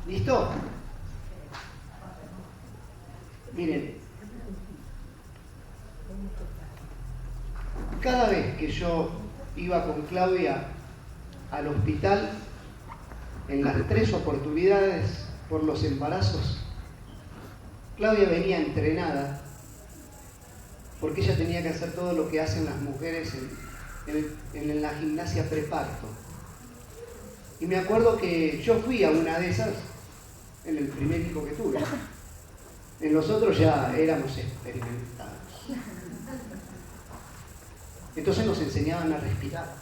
¿Listo? Miren, cada vez que yo iba con Claudia al hospital, en las 3 oportunidades por los embarazos, Claudia venía entrenada porque ella tenía que hacer todo lo que hacen las mujeres en la gimnasia preparto. Y me acuerdo que yo fui a una de esas en el primer hijo que tuve. En los otros ya éramos experimentados. Entonces nos enseñaban a respirar.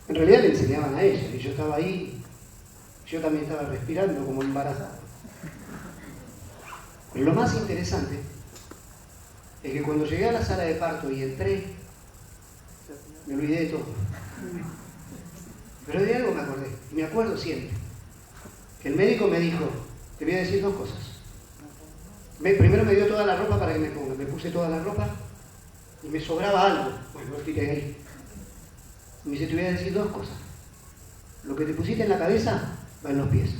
En realidad le enseñaban a ella, y yo estaba ahí, yo también estaba respirando como embarazado. Pero lo más interesante es que cuando llegué a la sala de parto y entré, me olvidé de todo. Pero de algo me acordé, y me acuerdo siempre, que el médico me dijo, te voy a decir 2 cosas. Primero me dio toda la ropa para que me ponga, me puse toda la ropa y me sobraba algo. Bueno, lo tiré ahí. Y me dice, te voy a decir 2 cosas. Lo que te pusiste en la cabeza va en los pies.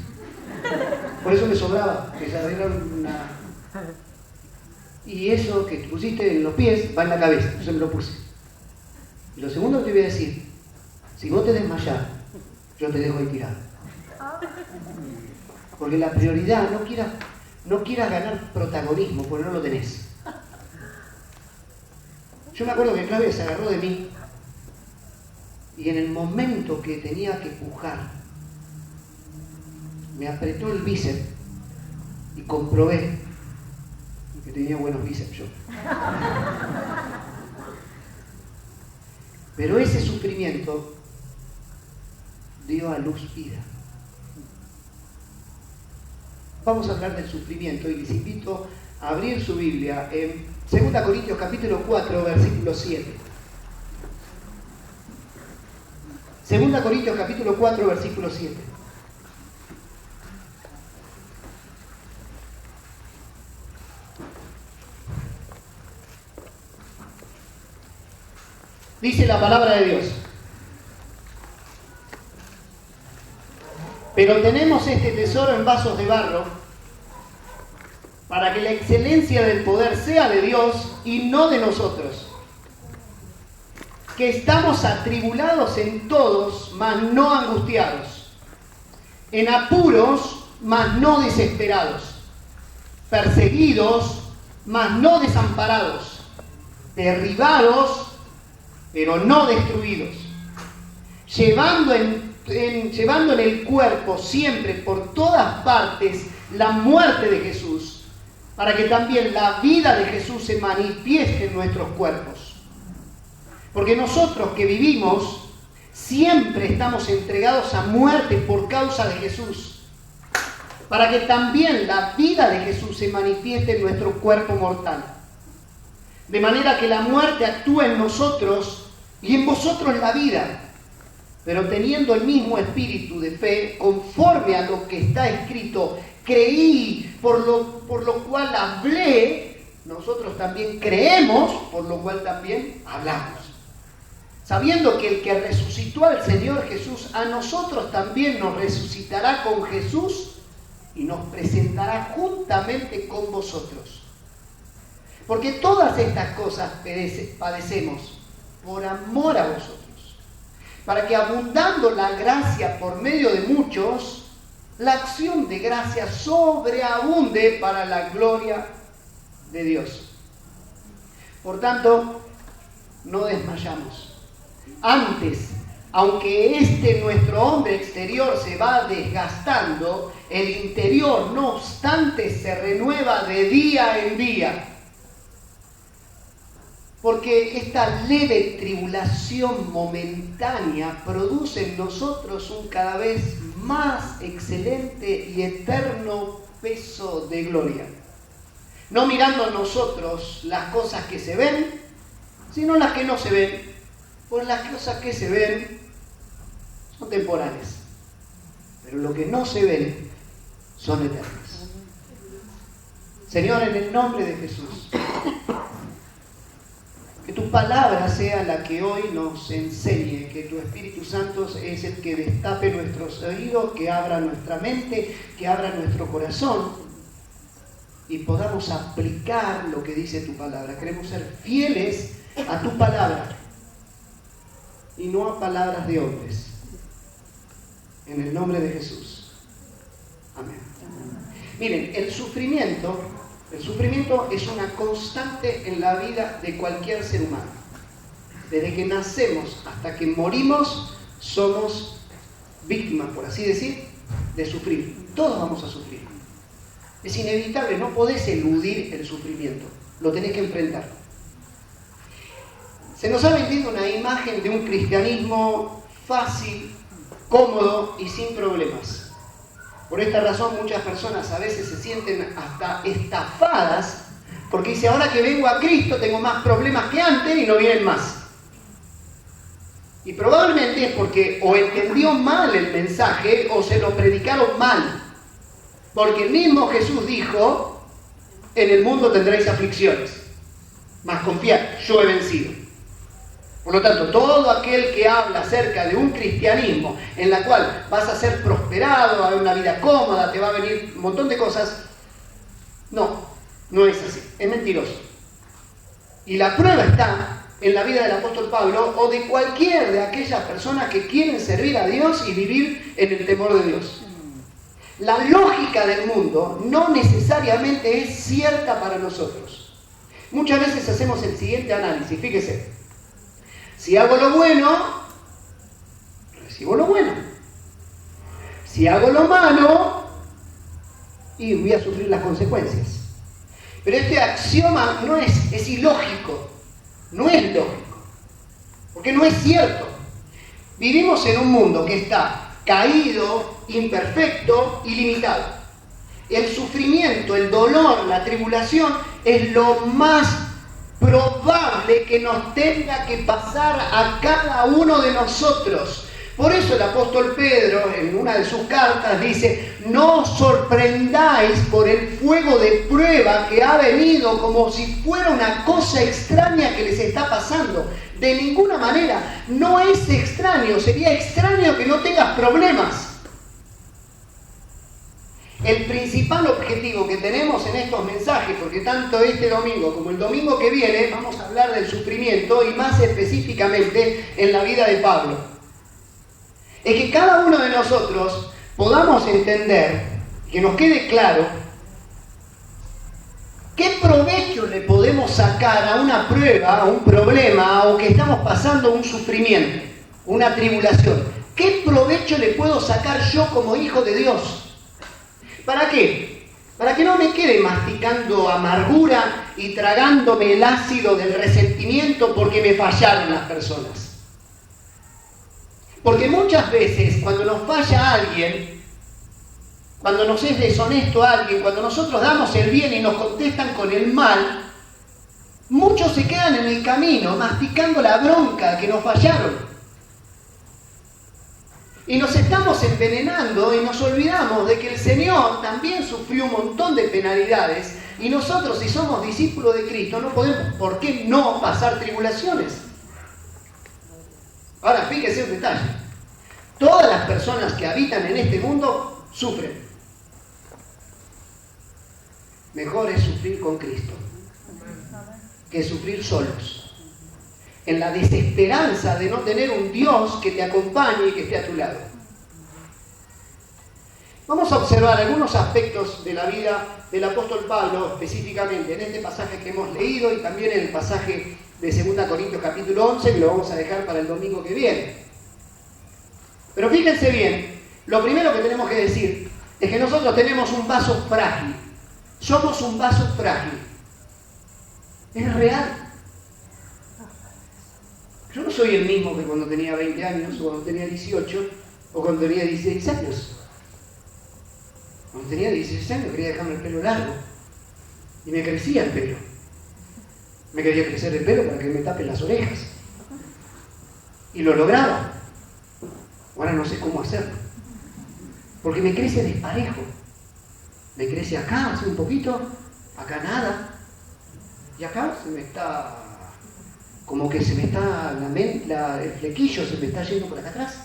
Por eso me sobraba, que ya era una... Y eso que te pusiste en los pies va en la cabeza, entonces me lo puse. Y lo segundo que te voy a decir, si vos te desmayás, yo te dejo ahí tirado. Porque la prioridad, no quieras ganar protagonismo, porque no lo tenés. Yo me acuerdo que Claudia se agarró de mí y en el momento que tenía que pujar, me apretó el bíceps y comprobé que tenía buenos bíceps yo. Pero ese sufrimiento dio a luz vida. Vamos a hablar del sufrimiento y les invito a abrir su Biblia en 2 Corintios capítulo 4, versículo 7. 2 Corintios capítulo 4, versículo 7. Dice la palabra de Dios. Pero tenemos este tesoro en vasos de barro, para que la excelencia del poder sea de Dios y no de nosotros. Que estamos atribulados en todos, mas no angustiados. En apuros, mas no desesperados. Perseguidos, mas no desamparados. Derribados, pero no destruidos. Llevando en el cuerpo siempre por todas partes la muerte de Jesús, para que también la vida de Jesús se manifieste en nuestros cuerpos. Porque nosotros que vivimos siempre estamos entregados a muerte por causa de Jesús, para que también la vida de Jesús se manifieste en nuestro cuerpo mortal. De manera que la muerte actúa en nosotros y en vosotros la vida, pero teniendo el mismo espíritu de fe, conforme a lo que está escrito, creí, por lo cual hablé, nosotros también creemos, por lo cual también hablamos. Sabiendo que el que resucitó al Señor Jesús, a nosotros también nos resucitará con Jesús y nos presentará juntamente con vosotros. Porque todas estas cosas padecemos por amor a vosotros, para que abundando la gracia por medio de muchos, la acción de gracia sobreabunde para la gloria de Dios. Por tanto, no desmayamos. Antes, aunque nuestro hombre exterior se va desgastando, el interior, no obstante, se renueva de día en día. Porque esta leve tribulación momentánea produce en nosotros un cada vez más excelente y eterno peso de gloria. No mirando nosotros las cosas que se ven, sino las que no se ven. Pues las cosas que se ven son temporales, pero lo que no se ven son eternas. Señor, en el nombre de Jesús, que tu palabra sea la que hoy nos enseñe, que tu Espíritu Santo es el que destape nuestros oídos, que abra nuestra mente, que abra nuestro corazón y podamos aplicar lo que dice tu palabra. Queremos ser fieles a tu palabra y no a palabras de hombres. En el nombre de Jesús. Amén. Miren, el sufrimiento es una constante en la vida de cualquier ser humano. Desde que nacemos hasta que morimos, somos víctimas, por así decir, de sufrir. Todos vamos a sufrir. Es inevitable, no podés eludir el sufrimiento, lo tenés que enfrentar. Se nos ha vendido una imagen de un cristianismo fácil, cómodo y sin problemas. Por esta razón muchas personas a veces se sienten hasta estafadas porque dice, ahora que vengo a Cristo tengo más problemas que antes y no vienen más. Y probablemente es porque o entendió mal el mensaje o se lo predicaron mal. Porque el mismo Jesús dijo, en el mundo tendréis aflicciones, mas confiad, yo he vencido. Por lo tanto, todo aquel que habla acerca de un cristianismo en la cual vas a ser prosperado, va a haber una vida cómoda, te va a venir un montón de cosas, no es así, es mentiroso. Y la prueba está en la vida del apóstol Pablo o de cualquier de aquellas personas que quieren servir a Dios y vivir en el temor de Dios. La lógica del mundo no necesariamente es cierta para nosotros. Muchas veces hacemos el siguiente análisis, fíjese. Si hago lo bueno, recibo lo bueno. Si hago lo malo, y voy a sufrir las consecuencias. Pero este axioma no es ilógico, no es lógico, porque no es cierto. Vivimos en un mundo que está caído, imperfecto y limitado. El sufrimiento, el dolor, la tribulación es lo más probable que nos tenga que pasar a cada uno de nosotros. Por eso el apóstol Pedro en una de sus cartas dice, no os sorprendáis por el fuego de prueba que ha venido como si fuera una cosa extraña que les está pasando. De ninguna manera, no es extraño, sería extraño que no tengas problemas. El principal objetivo que tenemos en estos mensajes, porque tanto este domingo como el domingo que viene vamos a hablar del sufrimiento y más específicamente en la vida de Pablo, es que cada uno de nosotros podamos entender, que nos quede claro, qué provecho le podemos sacar a una prueba, a un problema o que estamos pasando un sufrimiento, una tribulación. ¿Qué provecho le puedo sacar yo como hijo de Dios? ¿Para qué? Para que no me quede masticando amargura y tragándome el ácido del resentimiento porque me fallaron las personas. Porque muchas veces cuando nos falla alguien, cuando nos es deshonesto alguien, cuando nosotros damos el bien y nos contestan con el mal, muchos se quedan en el camino masticando la bronca que nos fallaron. Y nos estamos envenenando y nos olvidamos de que el Señor también sufrió un montón de penalidades y nosotros, si somos discípulos de Cristo, no podemos, ¿por qué no pasar tribulaciones? Ahora, fíjese un detalle. Todas las personas que habitan en este mundo sufren. Mejor es sufrir con Cristo que sufrir solos. En la desesperanza de no tener un Dios que te acompañe y que esté a tu lado. Vamos a observar algunos aspectos de la vida del apóstol Pablo, específicamente en este pasaje que hemos leído y también en el pasaje de 2 Corintios capítulo 11, que lo vamos a dejar para el domingo que viene. Pero fíjense bien, lo primero que tenemos que decir es que nosotros tenemos un vaso frágil. Somos un vaso frágil. Es real. Yo no soy el mismo que cuando tenía 20 años, o cuando tenía 18, o cuando tenía 16 años. Cuando tenía 16 años quería dejarme el pelo largo. Y me crecía el pelo. Me quería crecer el pelo para que me tapen las orejas. Y lo lograba. Ahora no sé cómo hacerlo. Porque me crece desparejo. Me crece acá, así un poquito, acá nada. Y acá se me está como que se me está, el flequillo se me está yendo por acá atrás.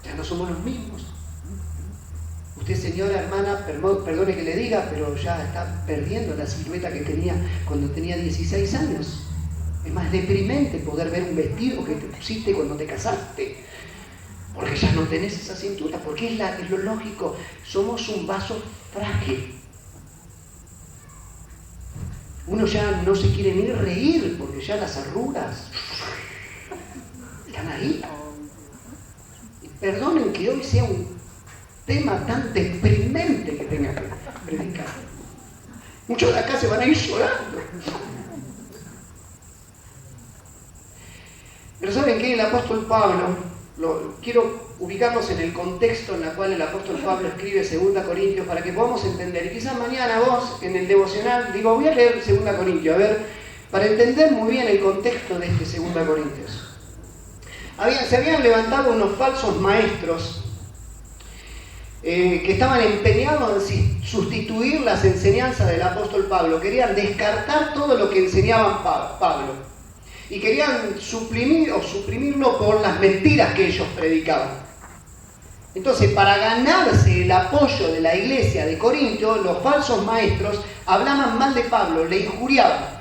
Ya no somos los mismos. Usted, señora, hermana, perdone que le diga, pero ya está perdiendo la silueta que tenía cuando tenía 16 años. Es más deprimente poder ver un vestido que te pusiste cuando te casaste, porque ya no tenés esa cintura, porque es lo lógico. Somos un vaso frágil. Uno ya no se quiere ni reír, porque ya las arrugas están ahí. Y perdonen que hoy sea un tema tan deprimente que tenga que predicar. Muchos de acá se van a ir llorando. Pero ¿saben qué? El apóstol Pablo, quiero ubicarnos en el contexto en el cual el apóstol Pablo escribe 2 Corintios para que podamos entender. Y quizás mañana vos, en el devocional, voy a leer 2 Corintios, a ver, para entender muy bien el contexto de este 2 Corintios. Se habían levantado unos falsos maestros que estaban empeñados en sustituir las enseñanzas del apóstol Pablo. Querían descartar todo lo que enseñaban Pablo. Y querían suprimirlo por las mentiras que ellos predicaban. Entonces, para ganarse el apoyo de la iglesia de Corinto, los falsos maestros hablaban mal de Pablo, le injuriaban.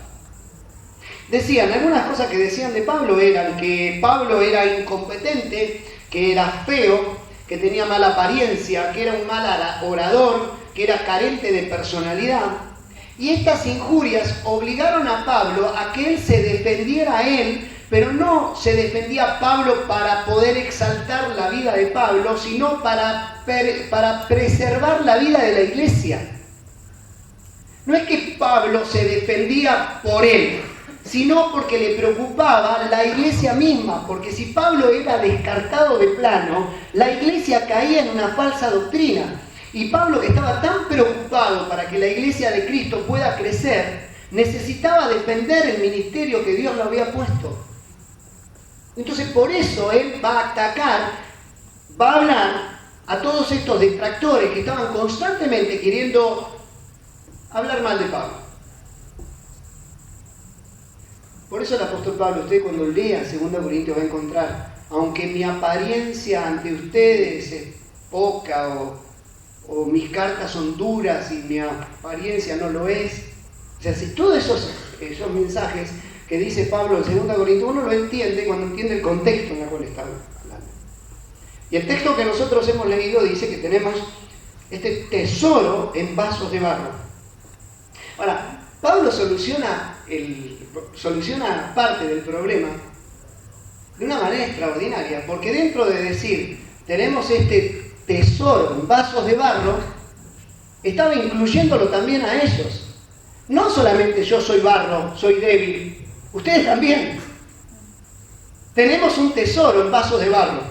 Decían, algunas cosas que decían de Pablo eran que Pablo era incompetente, que era feo, que tenía mala apariencia, que era un mal orador, que era carente de personalidad. Y estas injurias obligaron a Pablo a que él se defendiera a él, pero no se defendía a Pablo para poder exaltar la vida de Pablo, sino para preservar la vida de la iglesia. No es que Pablo se defendía por él, sino porque le preocupaba la iglesia misma, porque si Pablo era descartado de plano, la iglesia caía en una falsa doctrina. Y Pablo, que estaba tan preocupado para que la iglesia de Cristo pueda crecer, necesitaba defender el ministerio que Dios le había puesto. Entonces, por eso él va a atacar, va a hablar a todos estos detractores que estaban constantemente queriendo hablar mal de Pablo. Por eso el apóstol Pablo, usted cuando lea 2 Corintios va a encontrar, aunque mi apariencia ante ustedes es poca o mis cartas son duras y mi apariencia no lo es. O sea, si todos esos mensajes que dice Pablo en 2 Corintios, uno lo entiende cuando entiende el contexto en el cual está hablando. Y el texto que nosotros hemos leído dice que tenemos este tesoro en vasos de barro. Ahora, Pablo soluciona parte del problema de una manera extraordinaria, porque dentro de decir, tenemos este tesoro en vasos de barro, estaba incluyéndolo también a ellos. No solamente yo soy barro, soy débil, ustedes también. Tenemos un tesoro en vasos de barro.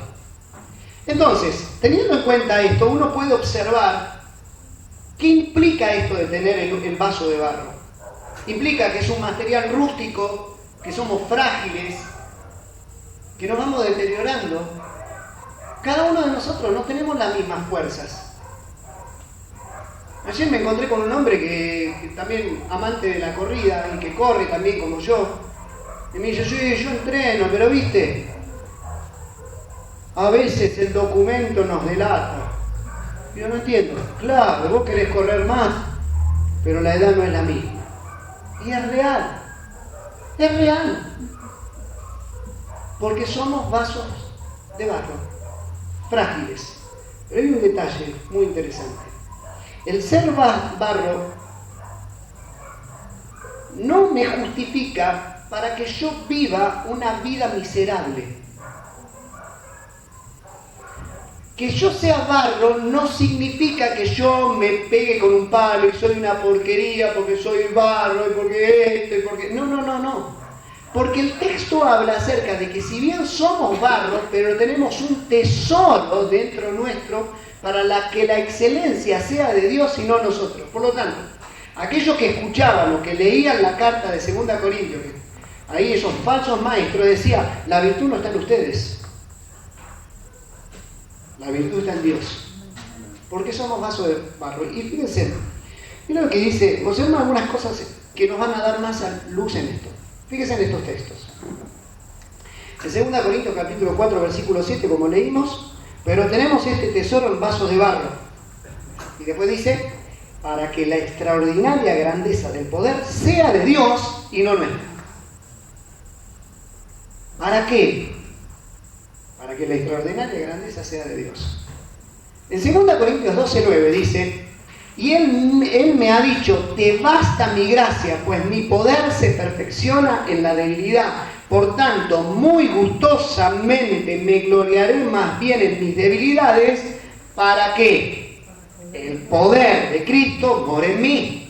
Entonces, teniendo en cuenta esto, uno puede observar qué implica esto de tener el vaso de barro. Implica que es un material rústico, que somos frágiles, que nos vamos deteriorando. Cada uno de nosotros no tenemos las mismas fuerzas. Ayer me encontré con un hombre que también amante de la corrida y que corre también como yo. Y me dice, sí, yo entreno, pero viste, a veces el documento nos delata. Y yo no entiendo. Claro, vos querés correr más, pero la edad no es la misma. Y es real. Es real. Porque somos vasos de barro. Frágiles. Pero hay un detalle muy interesante. El ser barro no me justifica para que yo viva una vida miserable. Que yo sea barro no significa que yo me pegue con un palo y soy una porquería porque soy barro y porque esto y porque... No. Porque el texto habla acerca de que si bien somos barro, pero tenemos un tesoro dentro nuestro para que la excelencia sea de Dios y no nosotros. Por lo tanto, aquellos que escuchaban o que leían la carta de 2 Corintios, ahí esos falsos maestros decían, la virtud no está en ustedes, la virtud está en Dios. Porque somos vasos de barro. Y fíjense, miren lo que dice, observan algunas cosas que nos van a dar más luz en esto. Fíjense en estos textos. En 2 Corintios capítulo 4, versículo 7, como leímos, pero tenemos este tesoro en vasos de barro. Y después dice, para que la extraordinaria grandeza del poder sea de Dios y no nuestra. ¿Para qué? Para que la extraordinaria grandeza sea de Dios. En 2 Corintios 12, 9 dice, y él me ha dicho, te basta mi gracia, pues mi poder se perfecciona en la debilidad. Por tanto, muy gustosamente me gloriaré más bien en mis debilidades, para que el poder de Cristo more en mí.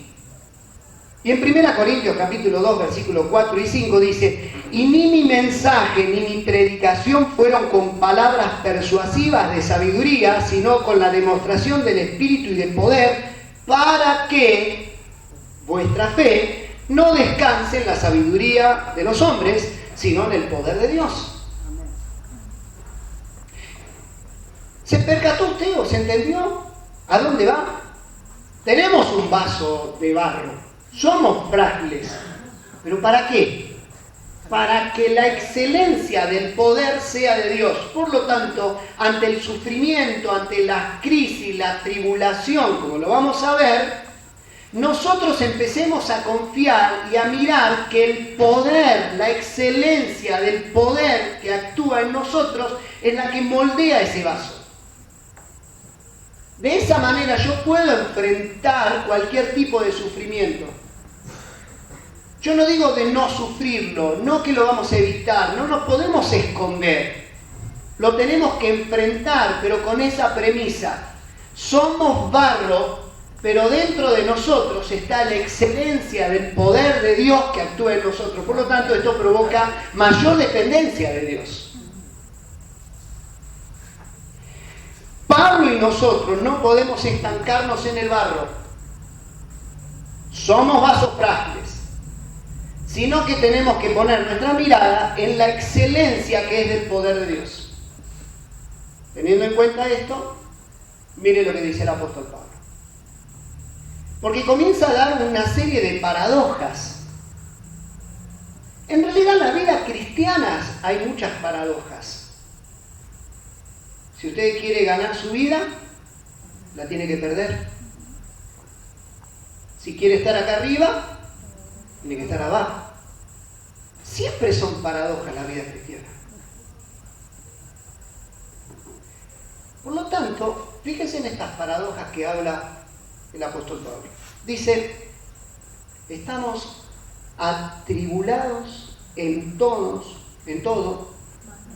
Y en 1 Corintios capítulo 2, versículos 4 y 5 dice, y ni mi mensaje ni mi predicación fueron con palabras persuasivas de sabiduría, sino con la demostración del Espíritu y del poder, para que vuestra fe no descanse en la sabiduría de los hombres, sino en el poder de Dios. ¿Se percató usted o se entendió a dónde va? Tenemos un vaso de barro, somos frágiles, pero ¿para qué? Para que la excelencia del poder sea de Dios. Por lo tanto, ante el sufrimiento, ante la crisis, la tribulación, como lo vamos a ver, nosotros empecemos a confiar y a mirar que el poder, la excelencia del poder que actúa en nosotros es la que moldea ese vaso. De esa manera yo puedo enfrentar cualquier tipo de sufrimiento. Yo no digo de no sufrirlo, no que lo vamos a evitar, no nos podemos esconder. Lo tenemos que enfrentar, pero con esa premisa. Somos barro, pero dentro de nosotros está la excelencia del poder de Dios que actúa en nosotros. Por lo tanto, esto provoca mayor dependencia de Dios. Pablo y nosotros no podemos estancarnos en el barro. Somos vasos frágiles. Sino que tenemos que poner nuestra mirada en la excelencia que es del poder de Dios. Teniendo en cuenta esto, mire lo que dice el apóstol Pablo. Porque comienza a dar una serie de paradojas. En realidad en la vida cristiana hay muchas paradojas. Si usted quiere ganar su vida, la tiene que perder. Si quiere estar acá arriba, tiene que estar abajo. Siempre son paradojas la vida cristiana. Por lo tanto, fíjense en estas paradojas que habla el apóstol Pablo. Dice, estamos atribulados en todo,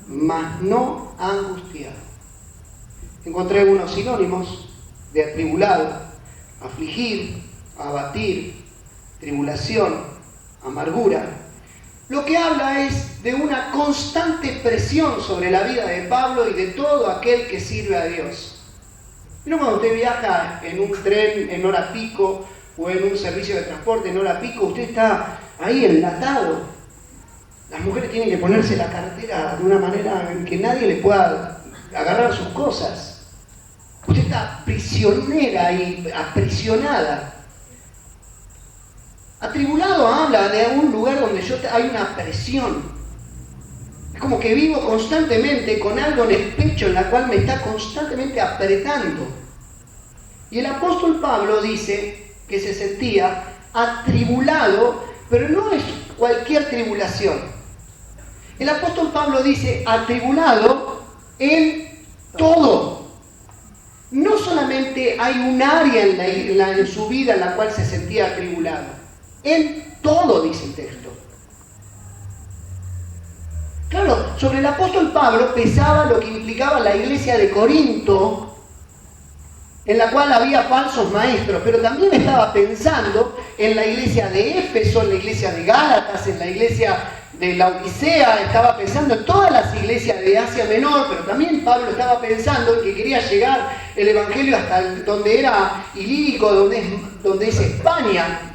mas no angustiados. Encontré unos sinónimos de atribulado: afligir, abatir, tribulación, amargura. Lo que habla es de una constante presión sobre la vida de Pablo y de todo aquel que sirve a Dios. ¿No? Cuando usted viaja en un tren en hora pico o en un servicio de transporte en hora pico, usted está ahí enlatado. Las mujeres tienen que ponerse la cartera de una manera en que nadie le pueda agarrar sus cosas. Usted está prisionera y aprisionada. Atribulado habla de un lugar donde hay una presión. Es como que vivo constantemente con algo en el pecho en la cual me está constantemente apretando. Y el apóstol Pablo dice que se sentía atribulado, pero no es cualquier tribulación. El apóstol Pablo dice atribulado en todo. No solamente hay un área en su vida en la cual se sentía atribulado. En todo, dice el texto. Claro, sobre el apóstol Pablo pesaba lo que implicaba la iglesia de Corinto, en la cual había falsos maestros, pero también estaba pensando en la iglesia de Éfeso, en la iglesia de Gálatas, en la iglesia de la Odisea, estaba pensando en todas las iglesias de Asia Menor, pero también Pablo estaba pensando en que quería llegar el evangelio hasta donde era Ilírico, donde es España.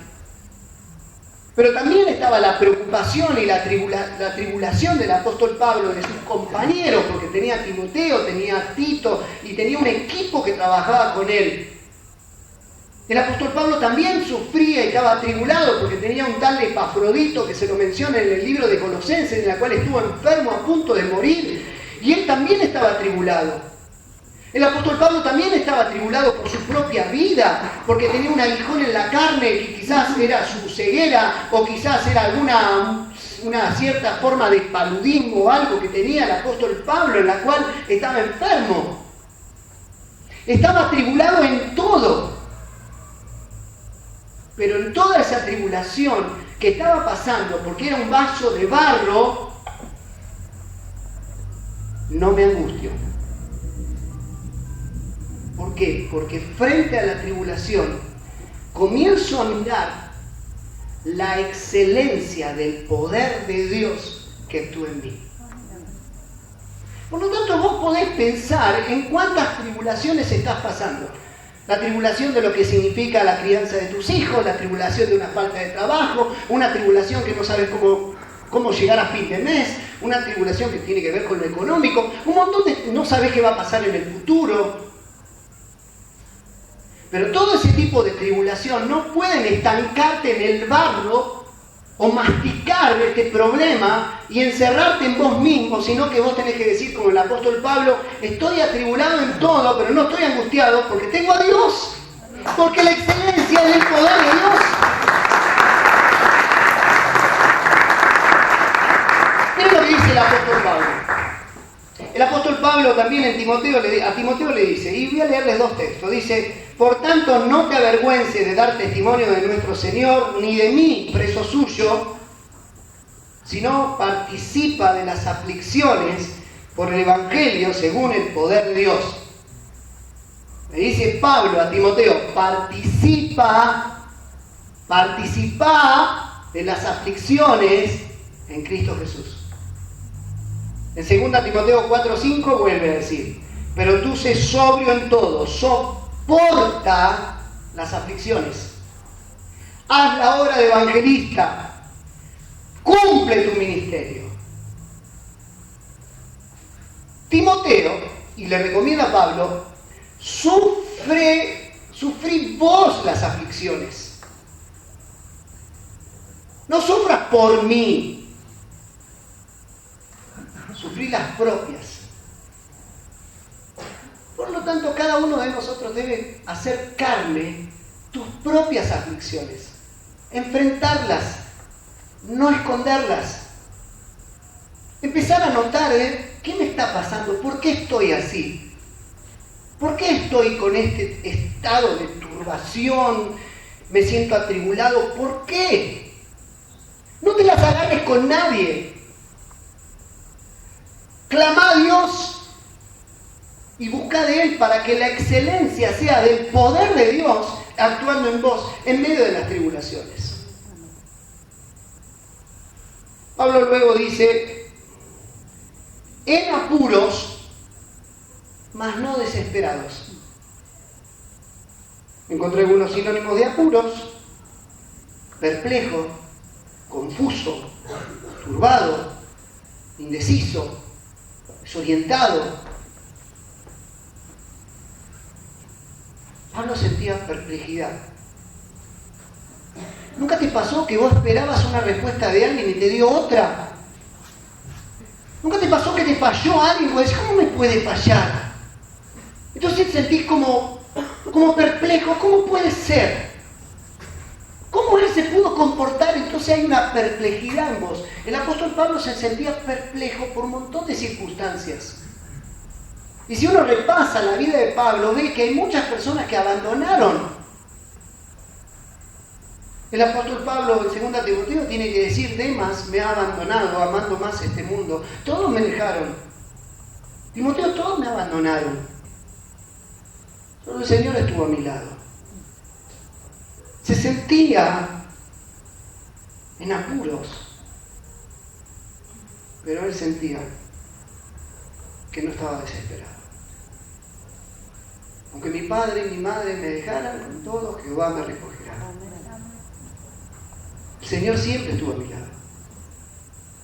Pero también estaba la preocupación y la tribulación del apóstol Pablo, de sus compañeros, porque tenía a Timoteo, tenía a Tito y tenía un equipo que trabajaba con él. El apóstol Pablo también sufría y estaba atribulado porque tenía un tal Epafrodito que se lo menciona en el libro de Colosenses, en el cual estuvo enfermo a punto de morir, y él también estaba atribulado. El apóstol Pablo también estaba atribulado por su propia vida, porque tenía un aguijón en la carne que quizás era su ceguera, o quizás era una cierta forma de paludismo o algo que tenía el apóstol Pablo, en la cual estaba enfermo. Estaba atribulado en todo. Pero en toda esa tribulación que estaba pasando, porque era un vaso de barro, no me angustio. ¿Por qué? Porque frente a la tribulación comienzo a mirar la excelencia del poder de Dios que actúa en mí. Por lo tanto, vos podés pensar en cuántas tribulaciones estás pasando. La tribulación de lo que significa la crianza de tus hijos, la tribulación de una falta de trabajo, una tribulación que no sabes cómo llegar a fin de mes, una tribulación que tiene que ver con lo económico, un montón de no sabes qué va a pasar en el futuro. Pero todo ese tipo de tribulación no pueden estancarte en el barro o masticar este problema y encerrarte en vos mismo, sino que vos tenés que decir, como el apóstol Pablo, estoy atribulado en todo, pero no estoy angustiado porque tengo a Dios, porque la excelencia es el poder de Dios. Miren lo que dice el apóstol Pablo. El apóstol Pablo también a Timoteo le dice, y voy a leerles dos textos, dice: por tanto, no te avergüences de dar testimonio de nuestro Señor, ni de mí, preso suyo, sino participa de las aflicciones por el Evangelio según el poder de Dios. Le dice Pablo a Timoteo, participa de las aflicciones en Cristo Jesús. En 2 Timoteo 4:5 vuelve a decir, pero tú sé sobrio en todo, soporta las aflicciones, haz la obra de evangelista, cumple tu ministerio. Timoteo, y le recomienda a Pablo, sufrí vos las aflicciones. No sufras por mí, sufrí las propias. Por lo tanto, cada uno de nosotros debe hacer carne tus propias aflicciones, enfrentarlas, no esconderlas, empezar a notar, ¿qué me está pasando? ¿Por qué estoy así? ¿Por qué estoy con este estado de turbación? Me siento atribulado. ¿Por qué? No te las agarres con nadie. Clama a Dios y busca de Él para que la excelencia sea del poder de Dios actuando en vos en medio de las tribulaciones. Pablo luego dice, en apuros, mas no desesperados. Encontré algunos sinónimos de apuros: perplejo, confuso, turbado, indeciso, desorientado. Pablo sentía perplejidad. ¿Nunca te pasó que vos esperabas una respuesta de alguien y te dio otra? ¿Nunca te pasó que te falló alguien y vos decís, ¿cómo me puede fallar? Entonces te sentís como perplejo. ¿Cómo puede ser? ¿Cómo él se pudo comportar? Entonces hay una perplejidad en vos. El apóstol Pablo se sentía perplejo por un montón de circunstancias. Y si uno repasa la vida de Pablo, ve que hay muchas personas que abandonaron. El apóstol Pablo en 2 Timoteo tiene que decir, Demas me ha abandonado, amando más este mundo. Todos me dejaron. Timoteo, todos me abandonaron. Solo el Señor estuvo a mi lado. Se sentía en apuros, pero él sentía que no estaba desesperado. Aunque mi padre y mi madre me dejaran, con todo Jehová me recogerá. El Señor siempre estuvo a mi lado.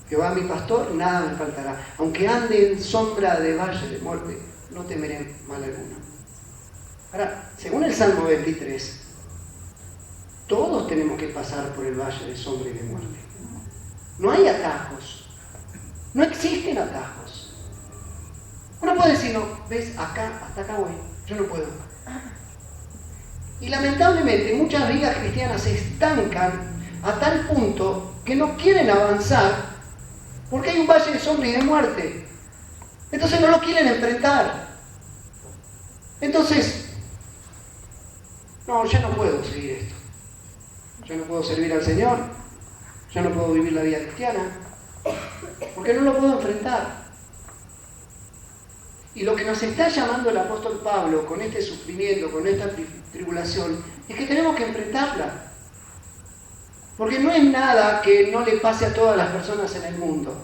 Jehová mi pastor, nada me faltará. Aunque ande en sombra de valle de muerte, no temeré mal alguno. Ahora, según el Salmo 23, Todos tenemos que pasar por el valle de sombra y de muerte. No hay atajos. No existen atajos. Uno puede decir, no, ves, acá, hasta acá voy. Yo no puedo. Y lamentablemente muchas vidas cristianas se estancan a tal punto que no quieren avanzar porque hay un valle de sombra y de muerte. Entonces no lo quieren enfrentar. Entonces, no, ya no puedo seguir esto. Ya no puedo servir al Señor. Ya no puedo vivir la vida cristiana. Porque no lo puedo enfrentar. Y lo que nos está llamando el apóstol Pablo con este sufrimiento, con esta tribulación, es que tenemos que enfrentarla. Porque no es nada que no le pase a todas las personas en el mundo.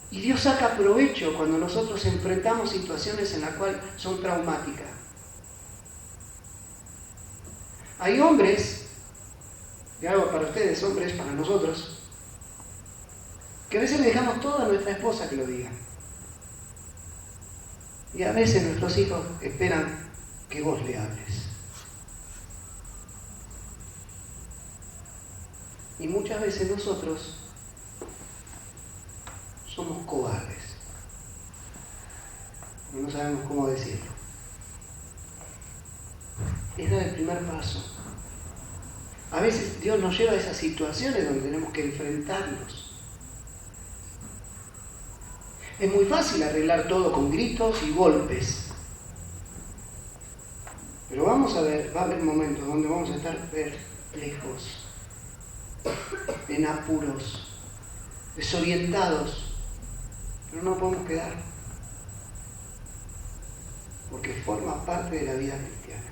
Y Dios saca provecho cuando nosotros enfrentamos situaciones en las cuales son traumáticas. Hay hombres, y algo para ustedes, hombres, para nosotros, que a veces le dejamos todo a nuestra esposa que lo diga. Y a veces nuestros hijos esperan que vos le hables. Y muchas veces nosotros somos cobardes. No sabemos cómo decirlo. Es dar el primer paso. A veces Dios nos lleva a esas situaciones donde tenemos que enfrentarnos. Es muy fácil arreglar todo con gritos y golpes. Pero vamos a ver, va a haber momentos donde vamos a estar perplejos, en apuros, desorientados, pero no podemos quedar, porque forma parte de la vida cristiana.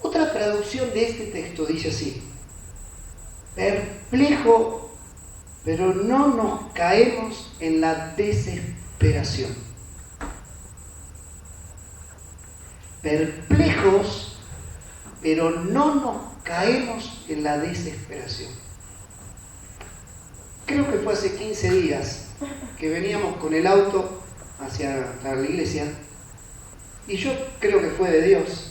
Otra traducción de este texto dice así: perplejo, pero no nos caemos en la desesperación. Perplejos, pero no nos caemos en la desesperación. Creo que fue hace 15 días que veníamos con el auto hacia la iglesia y yo creo que fue de Dios.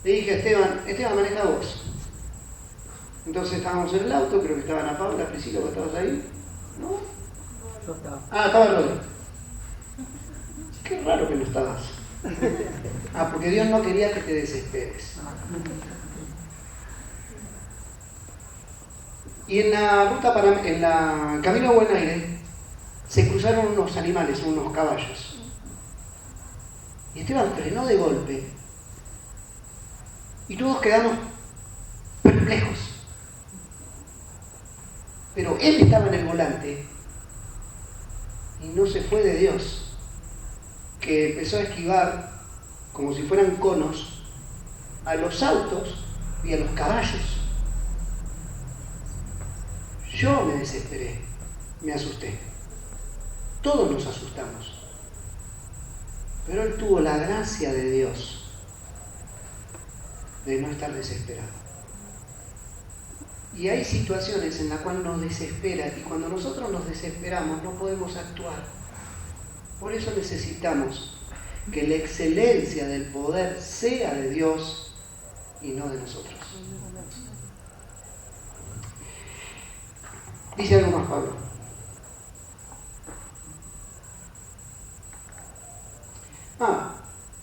Le dije a Esteban, maneja vos. Entonces estábamos en el auto, creo que estaban a Paula, Priscila, ¿vos estabas ahí? ¿No? Yo estaba. Ah, estaba Rodri. Qué raro que no estabas. Ah, porque Dios no quería que te desesperes. Y en la ruta en la camino a Buen Aire se cruzaron unos animales, unos caballos. Y Esteban frenó de golpe. Y todos quedamos perplejos. Pero él estaba en el volante y no se fue de Dios, que empezó a esquivar como si fueran conos a los autos y a los caballos. Yo me desesperé, me asusté. Todos nos asustamos. Pero él tuvo la gracia de Dios de no estar desesperado. Y hay situaciones en las cuales nos desespera, y cuando nosotros nos desesperamos no podemos actuar. Por eso necesitamos que la excelencia del poder sea de Dios y no de nosotros. Dice algo más Pablo.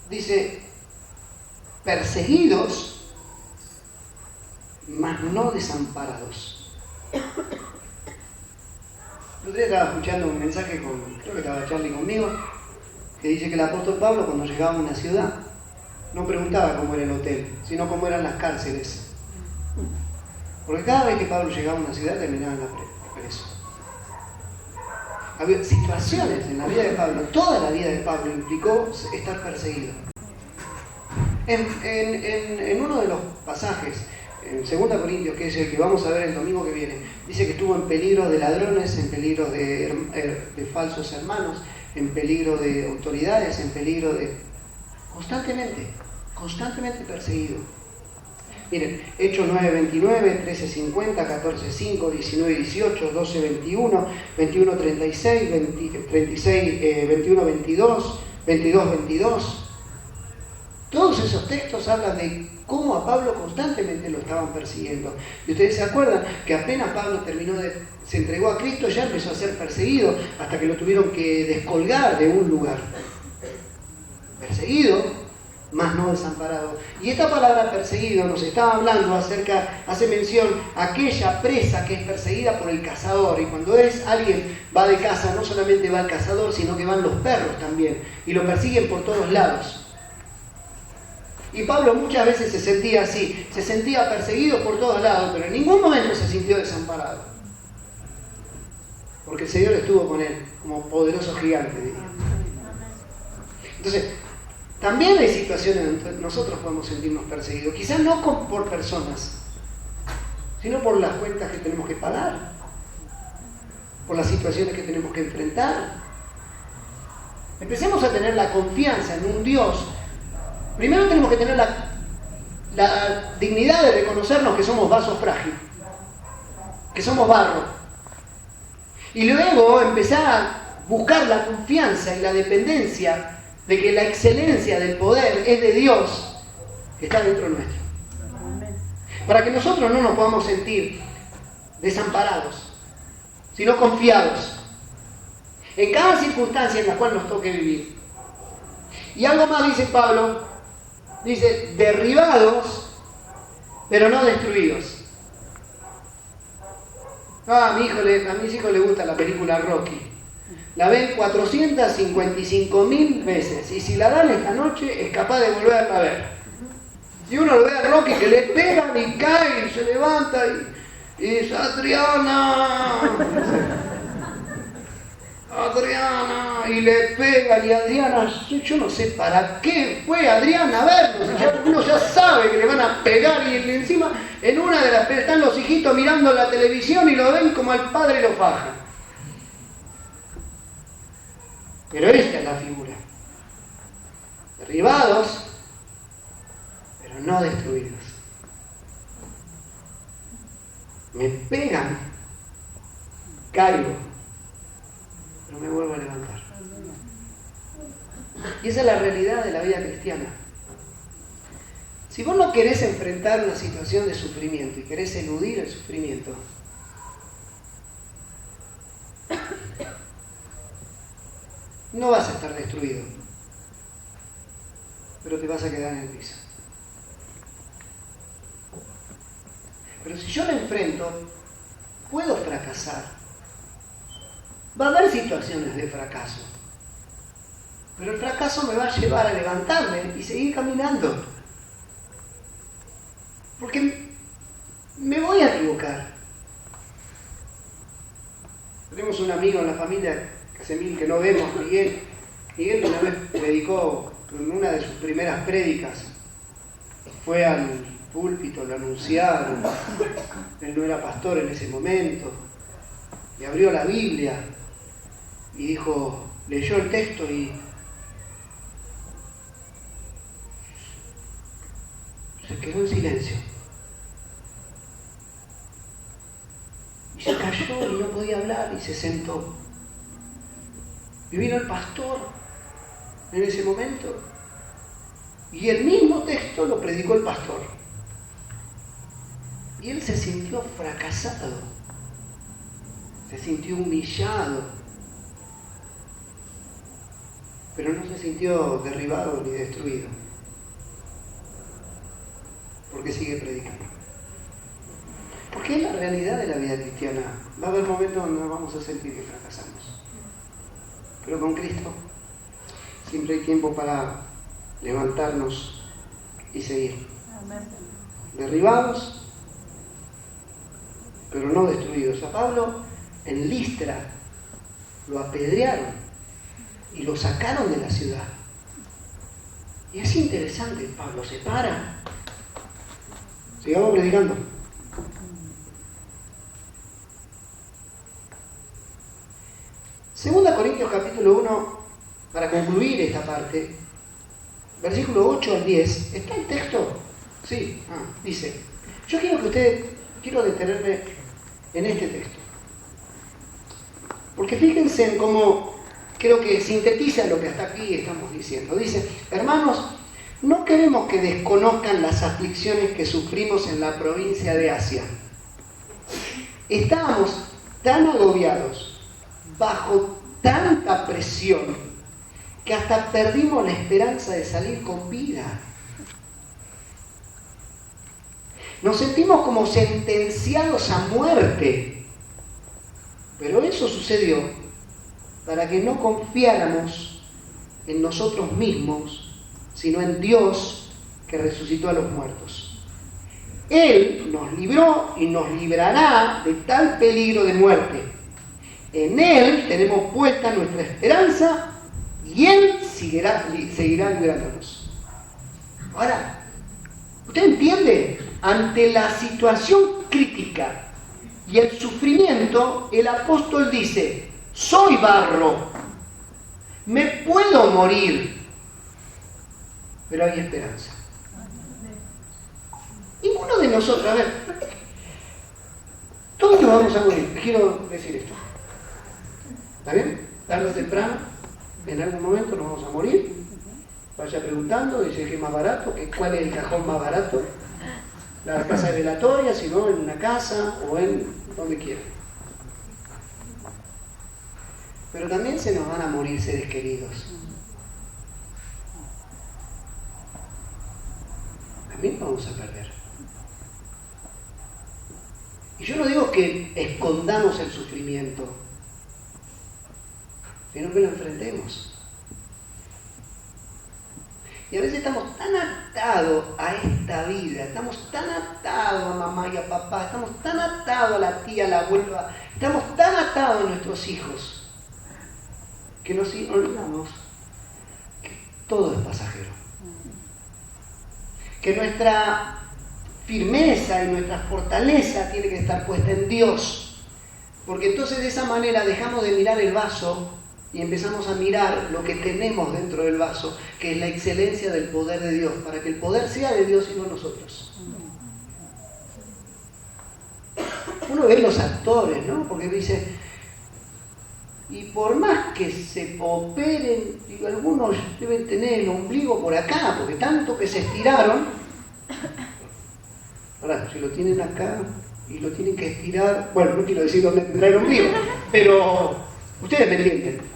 Dice, perseguidos, mas no desamparados. El otro día estaba escuchando un mensaje creo que estaba Charlie conmigo, que dice que el apóstol Pablo, cuando llegaba a una ciudad, no preguntaba cómo era el hotel, sino cómo eran las cárceles. Porque cada vez que Pablo llegaba a una ciudad terminaba en la preso. Había situaciones en la vida de Pablo, toda la vida de Pablo implicó estar perseguido. En uno de los pasajes, en 2 Corintios, que es el que vamos a ver el domingo que viene, dice que estuvo en peligro de ladrones, en peligro de falsos hermanos, en peligro de autoridades, en peligro de... constantemente perseguido. Miren, Hechos 9:29, 13:50, 14:5, 19:18, 12:21, 21:36, 21:22, 22:22. Todos esos textos hablan de cómo a Pablo constantemente lo estaban persiguiendo. Y ustedes se acuerdan que apenas Pablo se entregó a Cristo, ya empezó a ser perseguido, hasta que lo tuvieron que descolgar de un lugar. Perseguido, más no desamparado. Y esta palabra perseguido nos estaba hablando hace mención a aquella presa que es perseguida por el cazador. Y cuando alguien va de caza, no solamente va el cazador, sino que van los perros también. Y lo persiguen por todos lados. Y Pablo muchas veces se sentía así, se sentía perseguido por todos lados, pero en ningún momento se sintió desamparado. Porque el Señor estuvo con él, como poderoso gigante, diría. Entonces, también hay situaciones donde nosotros podemos sentirnos perseguidos, quizás no por personas, sino por las cuentas que tenemos que pagar, por las situaciones que tenemos que enfrentar. Empecemos a tener la confianza en un Dios. Primero tenemos que tener la dignidad de reconocernos que somos vasos frágiles, que somos barro. Y luego empezar a buscar la confianza y la dependencia de que la excelencia del poder es de Dios que está dentro nuestro. Para que nosotros no nos podamos sentir desamparados, sino confiados en cada circunstancia en la cual nos toque vivir. Y algo más dice Pablo. Dice, derribados, pero no destruidos. A mis hijos les gusta la película Rocky. La ven 455.000 veces. Y si la dan esta noche, es capaz de volverla a ver. Y uno lo ve a Rocky que le pegan y cae, y se levanta y dice, Adriana, y le pegan, y Adriana, yo no sé para qué fue Adriana a verlo, uno ya sabe que le van a pegar, y encima en una de las están los hijitos mirando la televisión y lo ven como al padre lo faja. Pero esta es la figura. Derribados, pero no destruidos. Me pegan, caigo, pero me vuelvo a levantar. Y esa es la realidad de la vida cristiana. Si vos no querés enfrentar una situación de sufrimiento y querés eludir el sufrimiento, no vas a estar destruido, pero te vas a quedar en el piso. Pero si yo lo enfrento, puedo fracasar. Va a haber situaciones de fracaso, pero el fracaso me va a llevar a levantarme y seguir caminando. Porque me voy a equivocar. Tenemos un amigo en la familia que hace mil que no vemos, Miguel. Miguel una vez predicó en una de sus primeras prédicas. Fue al púlpito, lo anunciaron. Él no era pastor en ese momento. Y abrió la Biblia y dijo, leyó el texto y se quedó en silencio. Y se cayó y no podía hablar y se sentó. Y vino el pastor en ese momento. Y el mismo texto lo predicó el pastor. Y él se sintió fracasado. Se sintió humillado. Pero no se sintió derribado ni destruido. Porque sigue predicando. Porque es la realidad de la vida cristiana. Va a haber momentos donde nos vamos a sentir que fracasamos. Pero con Cristo siempre hay tiempo para levantarnos y seguir. Amén. Derribados, pero no destruidos. A Pablo en Listra lo apedrearon y lo sacaron de la ciudad. Y es interesante, Pablo se para. Sigamos predicando. Segunda Corintios capítulo 1, para concluir esta parte, versículo 8 al 10, ¿está el texto? Sí, dice, yo quiero detenerme en este texto. Porque fíjense en cómo creo que sintetiza lo que hasta aquí estamos diciendo. Dice, hermanos, no queremos que desconozcan las aflicciones que sufrimos en la provincia de Asia. Estábamos tan agobiados, bajo tanta presión, que hasta perdimos la esperanza de salir con vida. Nos sentimos como sentenciados a muerte. Pero eso sucedió para que no confiáramos en nosotros mismos, sino en Dios que resucitó a los muertos. Él nos libró y nos librará de tal peligro de muerte. En Él tenemos puesta nuestra esperanza y Él seguirá librándonos. Ahora, ¿usted entiende? Ante la situación crítica y el sufrimiento, el apóstol dice, soy barro, me puedo morir, pero hay esperanza. Ninguno de nosotros, a ver, todos nos vamos a morir, quiero decir esto. ¿Está bien? Tarde o temprano, en algún momento nos vamos a morir. Vaya preguntando, dice que es más barato, que cuál es el cajón más barato. La casa de velatoria, sino en una casa o en donde quiera. Pero también se nos van a morir seres queridos. También vamos a perder. Y yo no digo que escondamos el sufrimiento, sino que lo enfrentemos. Y a veces estamos tan atados a esta vida, estamos tan atados a mamá y a papá, estamos tan atados a la tía, a la abuela, estamos tan atados a nuestros hijos, que nos olvidamos que todo es pasajero. Que nuestra firmeza y nuestra fortaleza tiene que estar puesta en Dios. Porque entonces de esa manera dejamos de mirar el vaso y empezamos a mirar lo que tenemos dentro del vaso, que es la excelencia del poder de Dios, para que el poder sea de Dios y no nosotros. Uno ve los actores, ¿no? Porque dice, y por más que se operen, digo, algunos deben tener el ombligo por acá, porque tanto que se estiraron. Ahora, si lo tienen acá y lo tienen que estirar, bueno, no quiero decir dónde tendrá el ombligo, pero ustedes me entienden.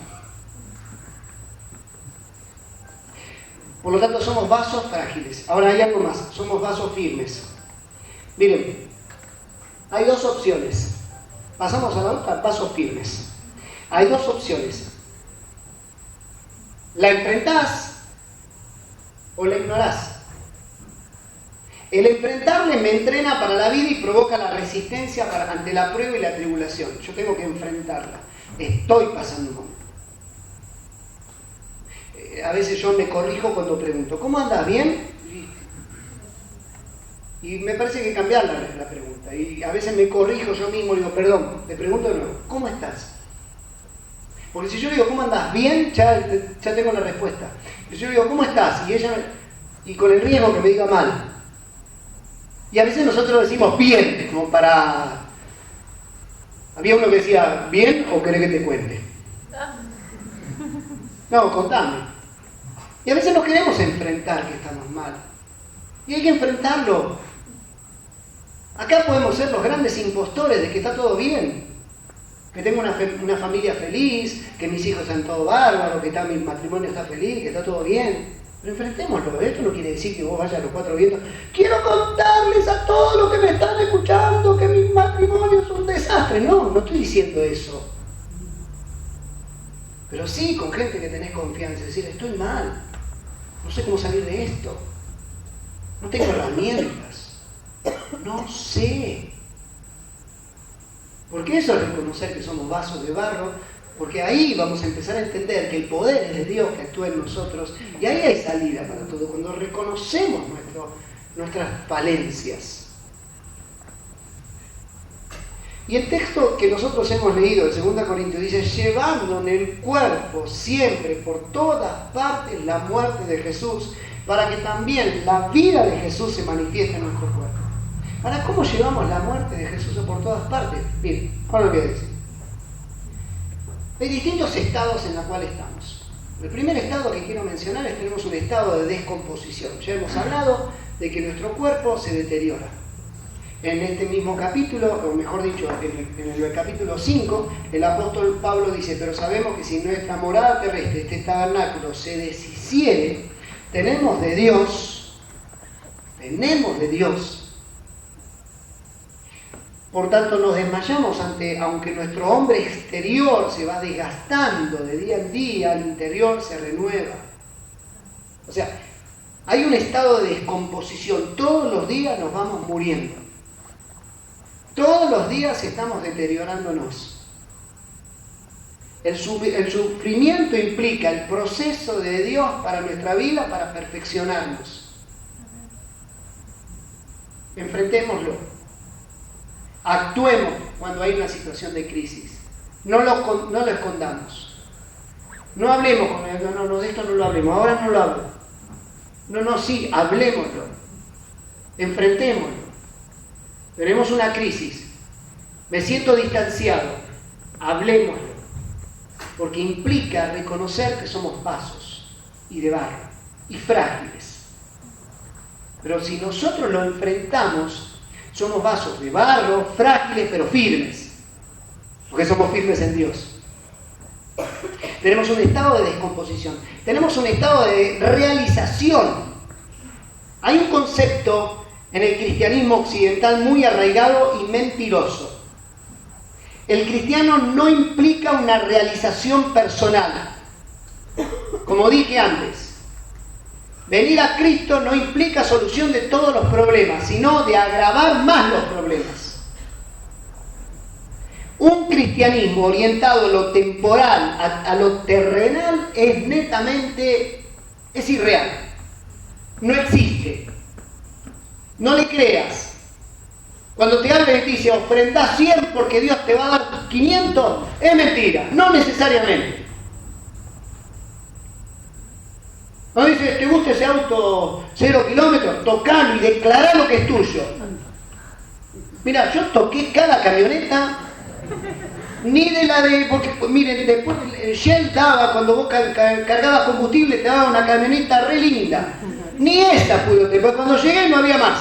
Por lo tanto, somos vasos frágiles. Ahora hay algo más, somos vasos firmes. Miren, hay dos opciones. Pasamos a la otra, vasos firmes. Hay dos opciones. ¿La enfrentás o la ignorás? El enfrentarle me entrena para la vida y provoca la resistencia ante la prueba y la tribulación. Yo tengo que enfrentarla. Estoy pasando un momento. A veces yo me corrijo cuando pregunto, ¿cómo andas? ¿Bien? Y me parece que cambiar la pregunta. Y a veces me corrijo yo mismo y digo, perdón, te pregunto de nuevo, ¿cómo estás? Porque si yo digo, ¿cómo andas? ¿Bien? Ya tengo la respuesta. Si yo digo, ¿cómo estás? Y con el riesgo que me diga mal. Y a veces nosotros decimos bien, como para... Había uno que decía, ¿bien o querés que te cuente? No, contame. Y a veces nos queremos enfrentar que estamos mal. Y hay que enfrentarlo. Acá podemos ser los grandes impostores de que está todo bien. Que tengo una familia feliz, que mis hijos están todo bárbaros, que mi matrimonio está feliz, que está todo bien. Pero enfrentémoslo. Esto no quiere decir que vos vayas a los cuatro vientos. Quiero contarles a todos los que me están escuchando que mi matrimonio es un desastre. No, no estoy diciendo eso. Pero sí con gente que tenés confianza. Decir, estoy mal. No sé cómo salir de esto. No tengo herramientas. No sé. Porque eso es reconocer que somos vasos de barro, porque ahí vamos a empezar a entender que el poder es de Dios que actúa en nosotros, y ahí hay salida para todo, cuando reconocemos nuestras falencias. Y el texto que nosotros hemos leído de 2 Corintios dice, llevando en el cuerpo siempre por todas partes la muerte de Jesús, para que también la vida de Jesús se manifieste en nuestro cuerpo. Ahora, ¿cómo llevamos la muerte de Jesús por todas partes? Bien, ahora lo voy a decir. Hay distintos estados en los cuales estamos. El primer estado que quiero mencionar es que tenemos un estado de descomposición. Ya hemos hablado de que nuestro cuerpo se deteriora. En este mismo capítulo, o mejor dicho, en el capítulo 5, el apóstol Pablo dice: pero sabemos que si nuestra morada terrestre, este tabernáculo, se deshiciere, tenemos de Dios, por tanto nos desmayamos aunque nuestro hombre exterior se va desgastando de día en día, el interior se renueva. O sea, hay un estado de descomposición, todos los días nos vamos muriendo. Todos los días estamos deteriorándonos. El sufrimiento implica el proceso de Dios para nuestra vida, para perfeccionarnos. Enfrentémoslo. Actuemos cuando hay una situación de crisis. No lo escondamos. No hablemos con él. No, de esto no lo hablemos. Ahora no lo hablo. Sí, hablémoslo. Enfrentémoslo. Tenemos una crisis, me siento distanciado, hablémoslo, porque implica reconocer que somos vasos y de barro y frágiles. Pero si nosotros lo enfrentamos, somos vasos de barro, frágiles pero firmes, porque somos firmes en Dios. Tenemos un estado de descomposición, tenemos un estado de realización. Hay un concepto en el cristianismo occidental muy arraigado y mentiroso. El cristiano no implica una realización personal. Como dije antes, venir a Cristo no implica solución de todos los problemas, sino de agravar más los problemas. Un cristianismo orientado a lo temporal, a lo terrenal, es irreal. No existe. No le creas. Cuando te habla y te dice ofrendá 100 porque Dios te va a dar 500, es mentira, no necesariamente. No dice, ¿te gusta ese auto 0 kilómetros? Tocalo y declará lo que es tuyo. Mira, yo toqué cada camioneta, ni de la de... Porque miren, después el Shell daba, cuando vos cargabas combustible, te daba una camioneta re linda. Ni esa pude tener, porque cuando llegué no había más.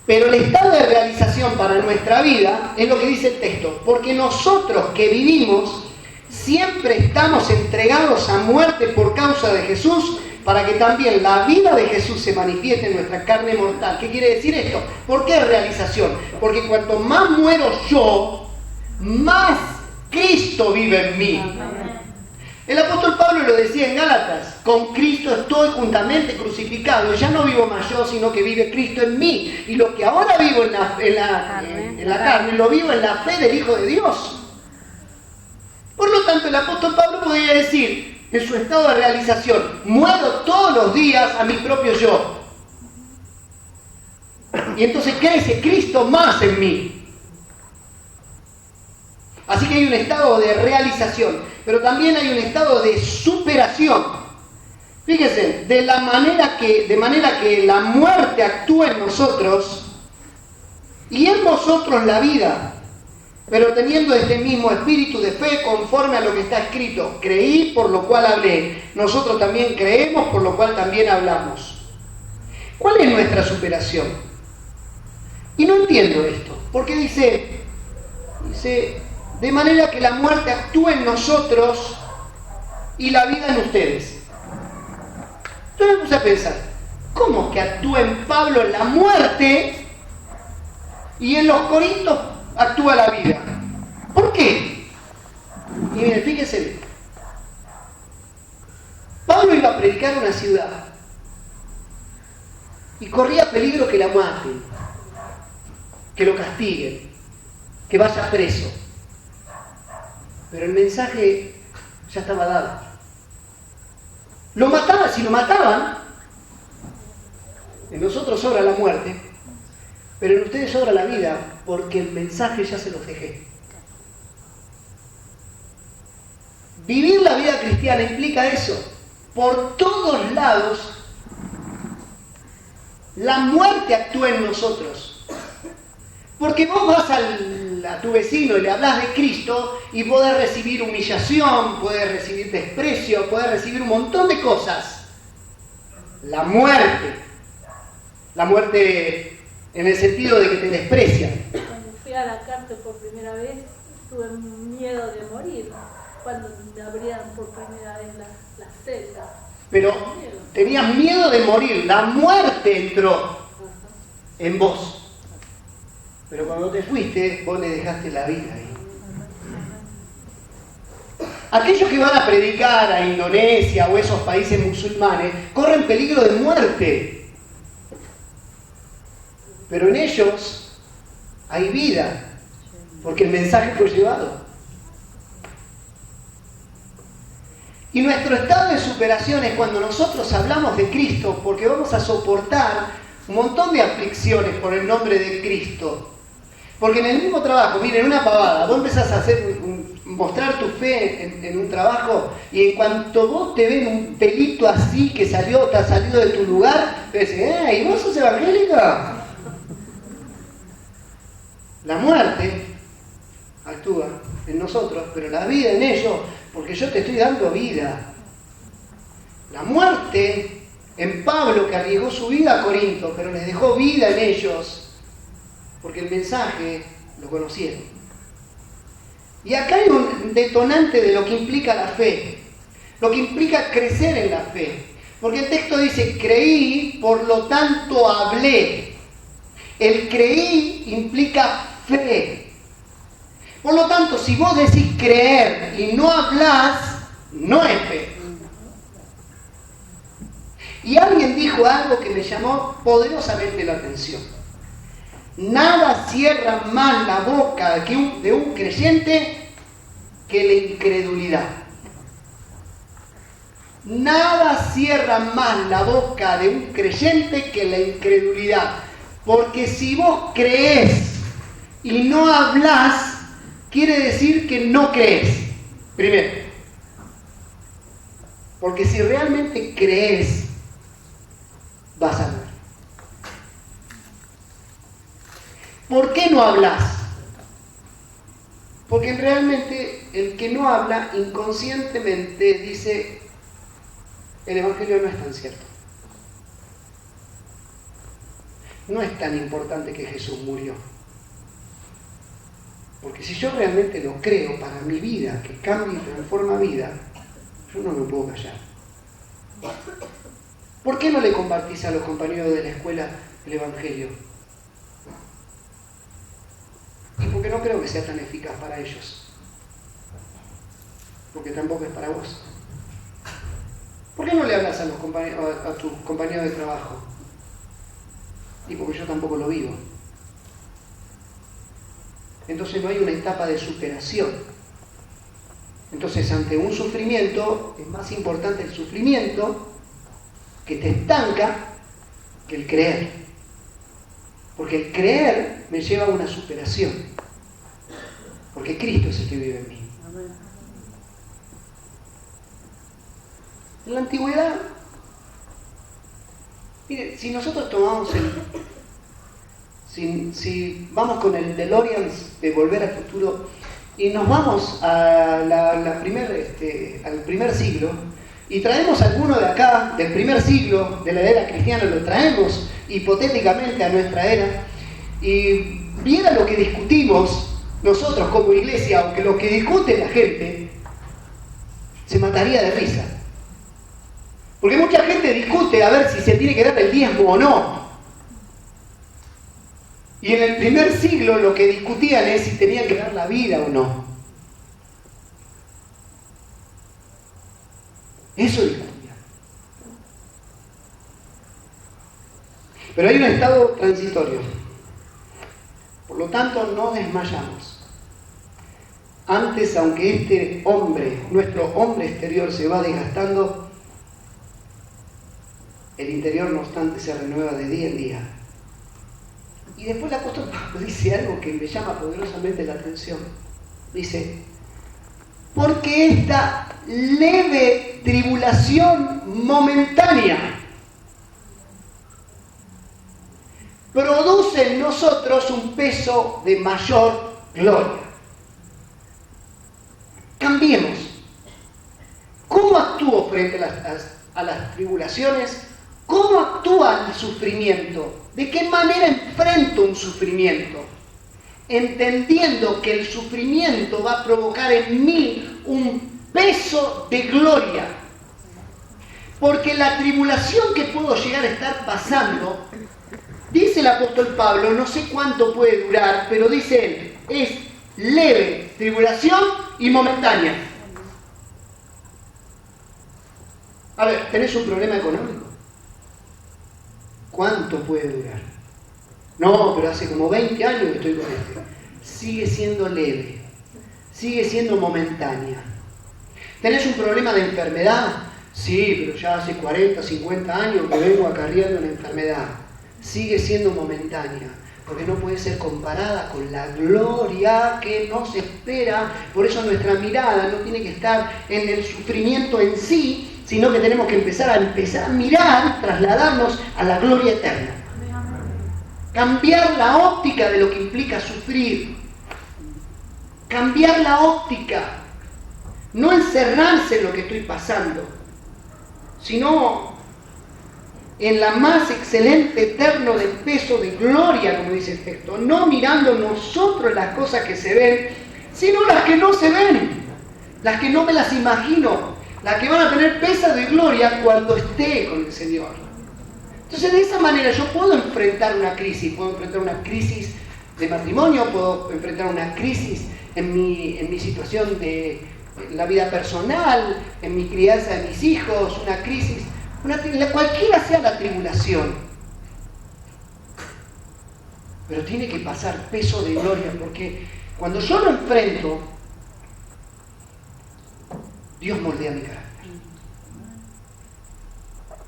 Pero el estado de realización para nuestra vida es lo que dice el texto, porque nosotros que vivimos siempre estamos entregados a muerte por causa de Jesús, para que también la vida de Jesús se manifieste en nuestra carne mortal. ¿Qué quiere decir esto? ¿Por qué realización? Porque cuanto más muero yo, más Cristo vive en mí. El apóstol Pablo lo decía en Gálatas: con Cristo estoy juntamente crucificado, ya no vivo más yo, sino que vive Cristo en mí. Y lo que ahora vivo en la carne, lo vivo en la fe del Hijo de Dios. Por lo tanto, el apóstol Pablo podría decir, en su estado de realización: muero todos los días a mi propio yo. Y entonces crece Cristo más en mí. Así que hay un estado de realización, pero también hay un estado de superación. Fíjense, de manera que la muerte actúa en nosotros y en vosotros la vida, pero teniendo este mismo espíritu de fe conforme a lo que está escrito: creí, por lo cual hablé. Nosotros también creemos, por lo cual también hablamos. ¿Cuál es nuestra superación? Y no entiendo esto, porque dice, de manera que la muerte actúa en nosotros y la vida en ustedes. Entonces me puse a pensar, ¿cómo que actúa en Pablo la muerte y en los Corintios actúa la vida? ¿Por qué? Y miren, fíjense bien. Pablo iba a predicar una ciudad y corría peligro que la maten, que lo castiguen, que vaya preso. Pero el mensaje ya estaba dado. Lo mataban, si lo mataban, en nosotros sobra la muerte, pero en ustedes sobra la vida, porque el mensaje ya se los dejé. Vivir la vida cristiana implica eso. Por todos lados, la muerte actúa en nosotros. Porque vos vas al a tu vecino y le hablas de Cristo y podés recibir humillación, podés recibir desprecio, podés recibir un montón de cosas. La muerte en el sentido de que te desprecian. Cuando fui a la cárcel por primera vez, tuve miedo de morir, cuando me abrían por primera vez la celda. Pero tenías miedo de morir, la muerte entró en vos. Pero cuando te fuiste, vos le dejaste la vida ahí. Aquellos que van a predicar a Indonesia o esos países musulmanes corren peligro de muerte. Pero en ellos hay vida, porque el mensaje fue llevado. Y nuestro estado de superación es cuando nosotros hablamos de Cristo, porque vamos a soportar un montón de aflicciones por el nombre de Cristo. Porque en el mismo trabajo, miren, una pavada, vos empezás a mostrar tu fe en un trabajo y en cuanto vos te ven un pelito así que te ha salido de tu lugar, te dicen, ¿y vos sos evangélica? La muerte actúa en nosotros, pero la vida en ellos, porque yo te estoy dando vida. La muerte en Pablo, que arriesgó su vida a Corinto, pero les dejó vida en ellos, porque el mensaje lo conocieron. Y acá hay un detonante de lo que implica la fe, lo que implica crecer en la fe. Porque el texto dice, creí, por lo tanto hablé. El creí implica fe. Por lo tanto, si vos decís creer y no hablás, no es fe. Y alguien dijo algo que me llamó poderosamente la atención. Nada cierra más la boca de un creyente que la incredulidad. Nada cierra más la boca de un creyente que la incredulidad. Porque si vos creés y no hablás, quiere decir que no crees. Primero. Porque si realmente crees, vas a hablar. ¿Por qué no hablas? Porque realmente el que no habla inconscientemente dice, el Evangelio no es tan cierto. No es tan importante que Jesús murió. Porque si yo realmente lo creo para mi vida, que cambia y transforma vida, yo no me puedo callar. ¿Por qué no le compartís a los compañeros de la escuela el Evangelio? Y porque no creo que sea tan eficaz para ellos. Porque tampoco es para vos. ¿Por qué no le hablas a tus compañeros de trabajo? Y porque yo tampoco lo vivo. Entonces no hay una etapa de superación. Entonces ante un sufrimiento es más importante el sufrimiento que te estanca que el creer. Porque el creer me lleva a una superación. Porque Cristo es el que vive en mí. En la antigüedad, mire, si nosotros tomamos si vamos con el DeLorean de Volver al Futuro y nos vamos a al primer siglo y traemos a alguno de acá, del primer siglo, de la era cristiana, lo traemos hipotéticamente a nuestra era y viera lo que discutimos nosotros como iglesia, aunque lo que discute la gente se mataría de risa. Porque mucha gente discute a ver si se tiene que dar el diezmo o no. Y en el primer siglo lo que discutían es si tenían que dar la vida o no. Eso discutían. Pero hay un estado transitorio. Por lo tanto, no desmayamos. Antes, aunque este hombre, nuestro hombre exterior, se va desgastando, el interior, no obstante, se renueva de día en día. Y después el apóstol Pablo dice algo que me llama poderosamente la atención. Dice, porque esta leve tribulación momentánea produce en nosotros un peso de mayor gloria. Cambiemos. ¿Cómo actúo frente a las tribulaciones? ¿Cómo actúa el sufrimiento? ¿De qué manera enfrento un sufrimiento? Entendiendo que el sufrimiento va a provocar en mí un peso de gloria. Porque la tribulación que puedo llegar a estar pasando, dice el apóstol Pablo, no sé cuánto puede durar, pero dice él, es leve tribulación y momentánea. A ver, ¿tenés un problema económico? ¿Cuánto puede durar? No, pero hace como 20 años que estoy con esto. Sigue siendo leve, sigue siendo momentánea. ¿Tenés un problema de enfermedad? Sí, pero ya hace 40, 50 años que vengo acarreando la enfermedad. Sigue siendo momentánea, porque no puede ser comparada con la gloria que nos espera. Por eso nuestra mirada no tiene que estar en el sufrimiento en sí, sino que tenemos que empezar a mirar, trasladarnos a la gloria eterna. Cambiar la óptica de lo que implica sufrir. Cambiar la óptica. No encerrarse en lo que estoy pasando, sino en la más excelente, eterno del peso de gloria, como dice el texto. No mirando nosotros las cosas que se ven, sino las que no se ven, las que no me las imagino, las que van a tener peso de gloria cuando esté con el Señor. Entonces, de esa manera yo puedo enfrentar una crisis de matrimonio, puedo enfrentar una crisis en mi situación de la vida personal, en mi crianza de mis hijos, una crisis, cualquiera sea la tribulación. Pero tiene que pasar peso de gloria, porque cuando yo lo enfrento, Dios moldea mi carácter.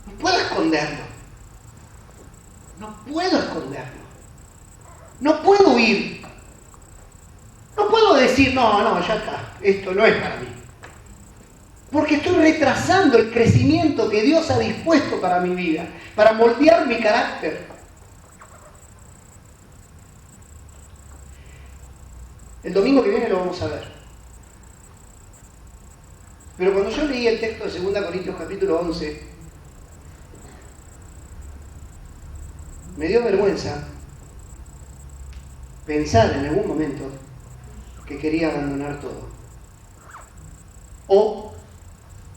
No puedo esconderlo. No puedo esconderlo. No puedo huir. No puedo decir, no, ya está, esto no es para mí. Porque estoy retrasando el crecimiento que Dios ha dispuesto para mi vida, para moldear mi carácter. El domingo que viene lo vamos a ver. Pero cuando yo leí el texto de 2 Corintios capítulo 11, me dio vergüenza pensar en algún momento que quería abandonar todo. O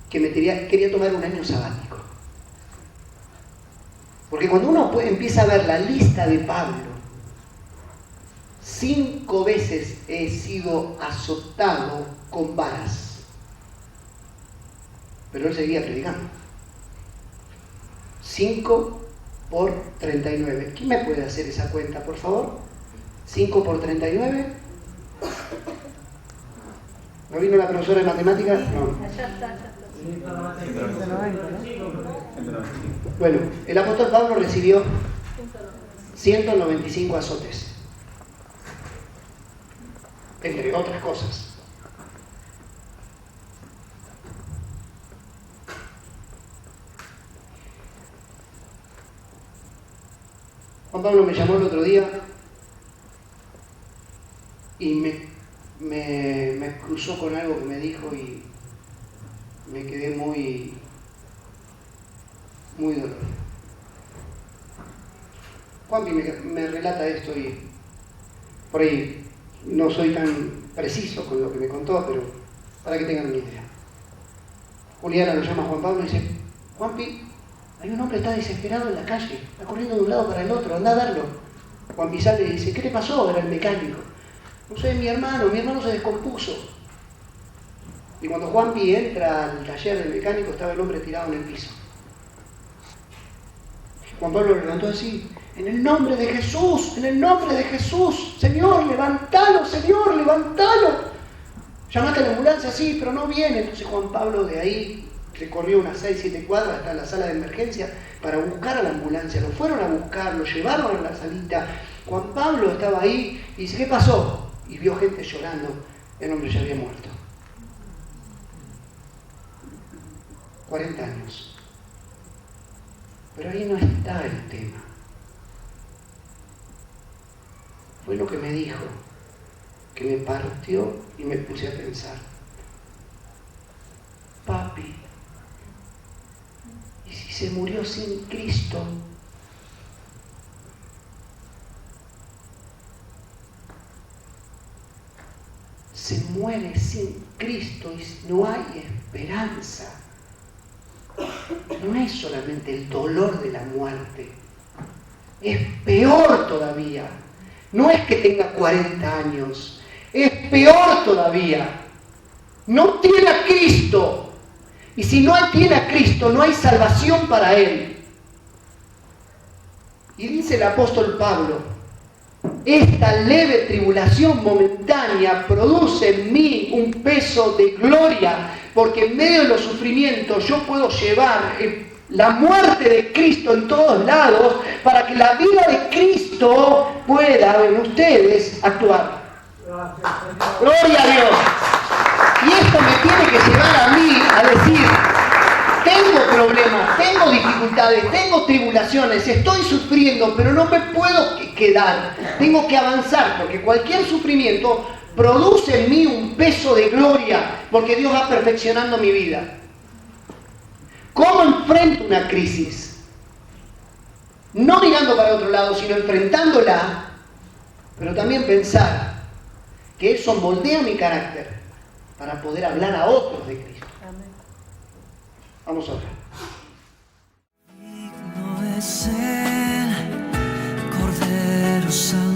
que quería tomar un año sabático. Porque cuando uno empieza a ver la lista de Pablo, 5 veces he sido azotado con varas. Pero él seguía predicando. 5 por 39. ¿Quién me puede hacer esa cuenta, por favor? 5 por 39. ¿No vino la profesora de matemáticas? No. Bueno, el apóstol Pablo recibió 195 azotes, entre otras cosas. Juan Pablo me llamó el otro día y me cruzó con algo que me dijo y me quedé muy dolorido. Juanpi me relata esto y por ahí no soy tan preciso con lo que me contó, pero para que tengan una idea. Juliana lo llama a Juan Pablo y dice, Juanpi, hay un hombre que está desesperado en la calle, está corriendo de un lado para el otro, anda a verlo. Juanpi sale y dice, ¿qué le pasó? Era el mecánico. No sé, mi hermano se descompuso. Y cuando Juanpi entra al taller del mecánico, estaba el hombre tirado en el piso. Juan Pablo lo levantó así, en el nombre de Jesús, Señor, levántalo, Señor, levántalo. Llamate a la ambulancia, sí, pero no viene. Entonces Juan Pablo de ahí recorrió unas 6-7 cuadras hasta la sala de emergencia para buscar a la ambulancia. Lo fueron a buscar, lo llevaron a la salita. Juan Pablo estaba ahí y dice, ¿qué pasó? Y vio gente llorando, el hombre ya había muerto. 40 años. Pero ahí no está el tema. Fue lo que me dijo. que me partió y me puse a pensar, papi, ¿y si se murió sin Cristo? Se muere sin Cristo y no hay esperanza. No es solamente el dolor de la muerte, es peor todavía. No es que tenga 40 años, es peor todavía. No tiene a Cristo. Y si no tiene a Cristo, no hay salvación para él. Y dice el apóstol Pablo, esta leve tribulación momentánea produce en mí un peso de gloria, porque en medio de los sufrimientos yo puedo llevar la muerte de Cristo en todos lados para que la vida de Cristo pueda en ustedes actuar. Gloria a Dios. Y esto me tiene que llevar a mí a decir, tengo problemas, tengo dificultades, tengo tribulaciones, estoy sufriendo, pero no me puedo quedar. Tengo que avanzar, porque cualquier sufrimiento produce en mí un peso de gloria, porque Dios va perfeccionando mi vida. ¿Cómo enfrento una crisis? No mirando para otro lado, sino enfrentándola, pero también pensar que eso moldea mi carácter para poder hablar a otros de Cristo. Amén. Vamos a orar. Digno es el Cordero Santo.